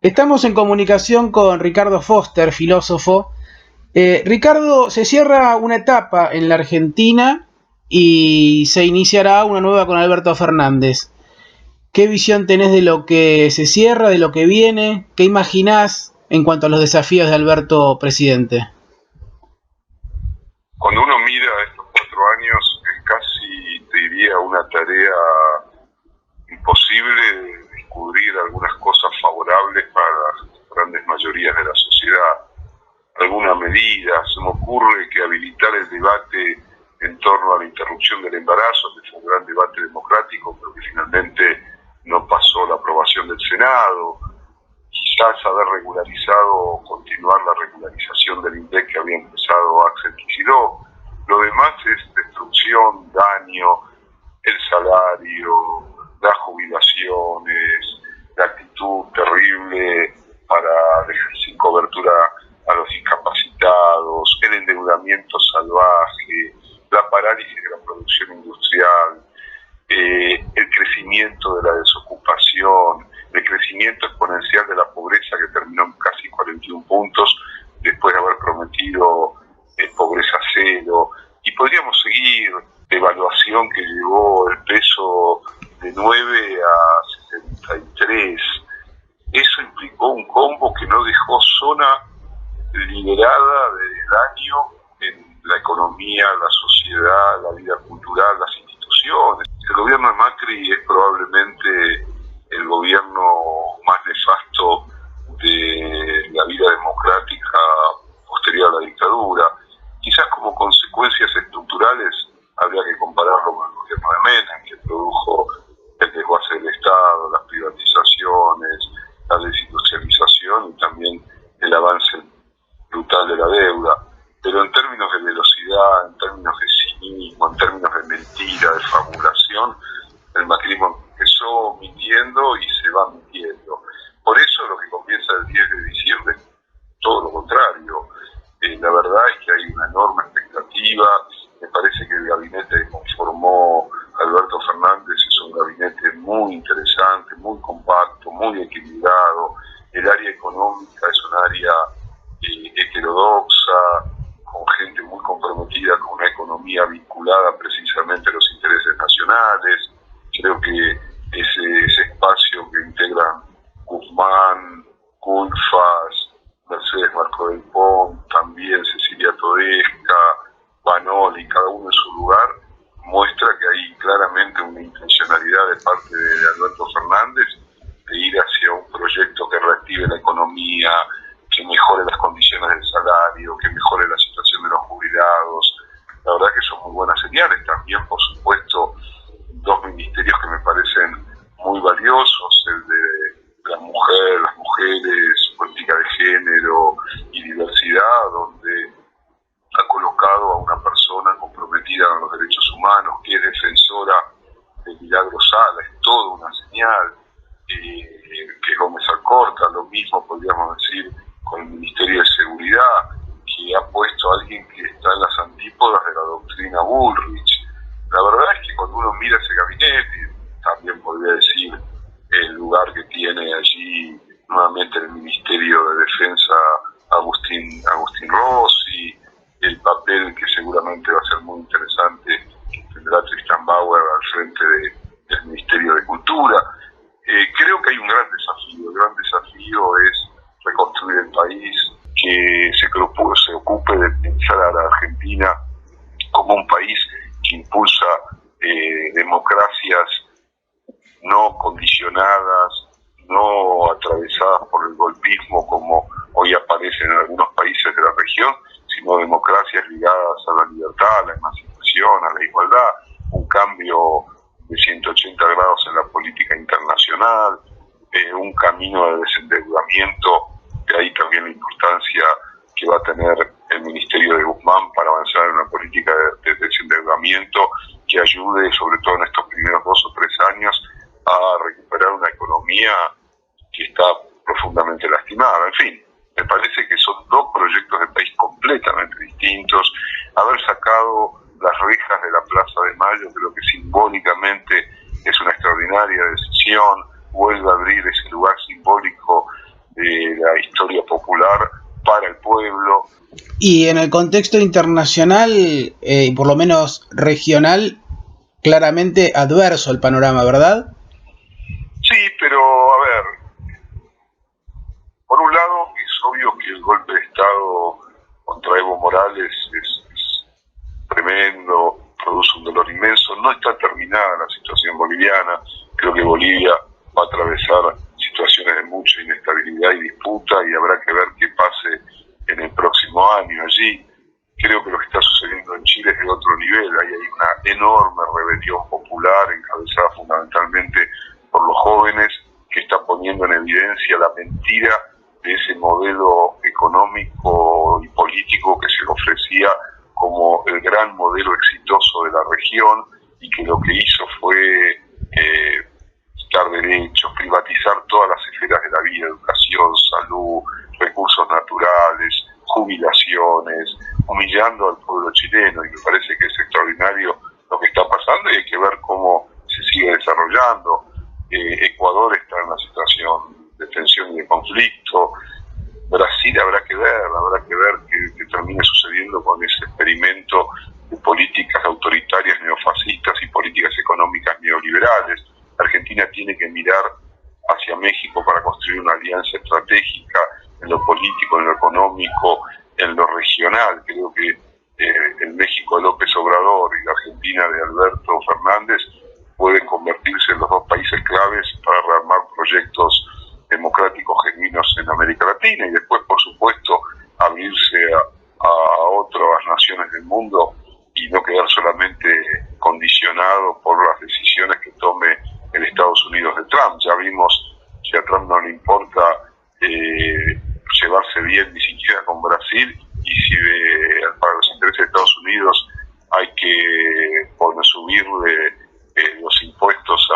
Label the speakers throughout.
Speaker 1: Estamos en comunicación con Ricardo Foster, filósofo. Ricardo, se cierra una etapa en la Argentina y se iniciará una nueva con Alberto Fernández. ¿Qué visión tenés de lo que se cierra, de lo que viene? ¿Qué imaginás en cuanto a los desafíos de Alberto presidente?
Speaker 2: Cuando uno mira estos 4 años, es casi, te diría, una tarea imposible de descubrir algunas cosas favorables para las grandes mayorías de la sociedad. Alguna medida, se me ocurre que habilitar el debate en torno a la interrupción del embarazo, que fue un gran debate democrático, pero que finalmente no pasó la aprobación del Senado. Quizás haber regularizado o continuar la regularización del INDEC que había empezado Axel Kicillof. Lo demás es destrucción, daño, el salario, las jubilaciones, la actitud terrible para dejar sin cobertura a los discapacitados, el endeudamiento salvaje, la parálisis de la producción industrial, el crecimiento de la desocupación, el crecimiento exponencial de la pobreza que terminó en casi 41 puntos después de haber prometido pobreza cero, y podríamos seguir, devaluación que llevó el peso de 9 a 63. Eso implicó un combo que no dejó zona liberada de daño en la economía, la sociedad, la vida cultural, las instituciones. El gobierno de Macri es probablemente el gobierno más nefasto de la vida democrática posterior a la dictadura. Quizás como consecuencias estructurales habría que compararlo con el gobierno de Menem, que produjo el desguace del Estado, las privatizaciones, la desindustrialización y también el avance brutal de la deuda. Pero en términos de velocidad, en términos de cinismo, en términos de mentira, de fabulación, el macrismo empezó mintiendo y se va mintiendo. Por eso lo que comienza el 10 de diciembre es todo lo contrario. La verdad es que hay una enorme expectativa. Me parece que el gabinete que conformó Alberto Fernández es un gabinete muy interesante, muy compacto, muy equilibrado. El área económica es un área heterodoxa, con gente muy comprometida con una economía vinculada precisamente a los intereses nacionales. Creo que ese espacio que integran Guzmán, Culfas, Mercedes Marco del Pont, también Cecilia Todesca, Vanoli, cada uno en su lugar, muestra que hay claramente una intencionalidad de parte de Alberto Fernández de ir hacia un proyecto que reactive la economía, que mejore las condiciones del salario, que mejore la situación de los jubilados. La verdad que son muy buenas señales. También, por supuesto, dos ministerios que me parecen muy valiosos, el de la mujer, las mujeres, política de género y diversidad, donde ha colocado a una persona comprometida con los derechos humanos, que es defensora de Milagro Sala, es toda una señal, que Gómez Alcorta. Lo mismo podríamos decir con el Ministerio de Seguridad, que ha puesto a alguien que está en las antípodas de la doctrina Bullrich. La verdad es que cuando uno mira ese gabinete, también podría decir el lugar que tiene allí nuevamente en el Ministerio de Defensa Agustín Rossi, el papel que seguramente va a ser muy interesante que tendrá Tristan Bauer al frente del Ministerio de Cultura. Creo que hay un gran desafío. El gran desafío es reconstruir el país, que se ocupe de pensar a la Argentina como un país que impulsa democracias no condicionadas, no atravesadas por el golpismo como hoy aparece en algunos países de la región, sino democracias ligadas a la libertad, a la emancipación, a la igualdad, un cambio de 180 grados en la política internacional, un camino de desendeudamiento, de ahí también la importancia que va a tener el Ministerio de Guzmán para avanzar en una política de desendeudamiento que ayude, sobre todo en estos primeros 2 o 3 años, a recuperar una economía que está profundamente lastimada. En fin, me parece que son 2 proyectos de país completamente distintos. Haber sacado las rejas de la Plaza de Mayo creo que simbólicamente es una extraordinaria decisión, vuelve a abrir ese lugar simbólico popular para el pueblo.
Speaker 1: Y en el contexto internacional, por lo menos regional, claramente adverso el panorama, ¿verdad?
Speaker 2: Sí, pero a ver, por un lado es obvio que el golpe de Estado contra Evo Morales es tremendo, produce un dolor inmenso. No está terminada la situación boliviana. Creo que Bolivia va a atravesar situaciones de mucha inestabilidad y disputa, y habrá que ver qué pase en el próximo año allí. Creo que lo que está sucediendo en Chile es de otro nivel. Ahí hay una enorme rebelión popular encabezada fundamentalmente por los jóvenes, que está poniendo en evidencia la mentira de ese modelo económico y político que se le ofrecía como el gran modelo exitoso de la región, y que lo que hizo fue quitar derechos, privatizar todas las esferas de la vida: educación, salud, recursos naturales, jubilaciones, humillando al pueblo chileno. Y me parece que es extraordinario lo que está pasando, y hay que ver cómo se sigue desarrollando. Ecuador está en una situación de tensión y de conflicto. Brasil habrá que ver qué termina sucediendo con ese experimento de políticas autoritarias neofascistas y políticas económicas neoliberales. Argentina tiene que mirar hacia México para construir una alianza estratégica en lo político, en lo económico, en lo regional. Creo que el México de López Obrador y la Argentina de Alberto Fernández pueden convertirse en los dos países claves para rearmar proyectos democráticos genuinos en América Latina, y después, por supuesto, abrirse a otras naciones del mundo y no quedar solamente condicionado por las decisiones que tome el Estados Unidos de Trump. Ya vimos que a Trump no le importa llevarse bien ni siquiera con Brasil, y si para los intereses de Estados Unidos hay que subirle los impuestos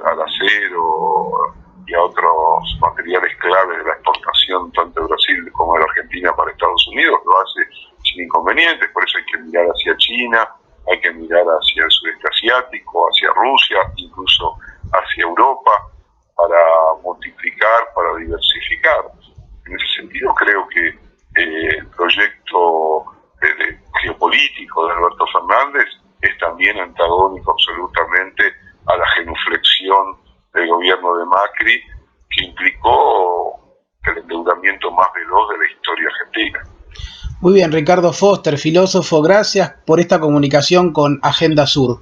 Speaker 2: al acero y a otros materiales clave de la exportación tanto de Brasil como de la Argentina para Estados Unidos, lo hace sin inconvenientes. Por eso hay que mirar hacia China, hay que mirar hacia el sudeste asiático, hacia Rusia, incluso hacia Europa, para multiplicar, para diversificar. En ese sentido creo que el proyecto geopolítico de Alberto Fernández es también antagónico absolutamente a la genuflexión del gobierno de Macri, que implicó el endeudamiento más veloz de la historia argentina.
Speaker 1: Muy bien, Ricardo Foster, filósofo, gracias por esta comunicación con Agenda Sur.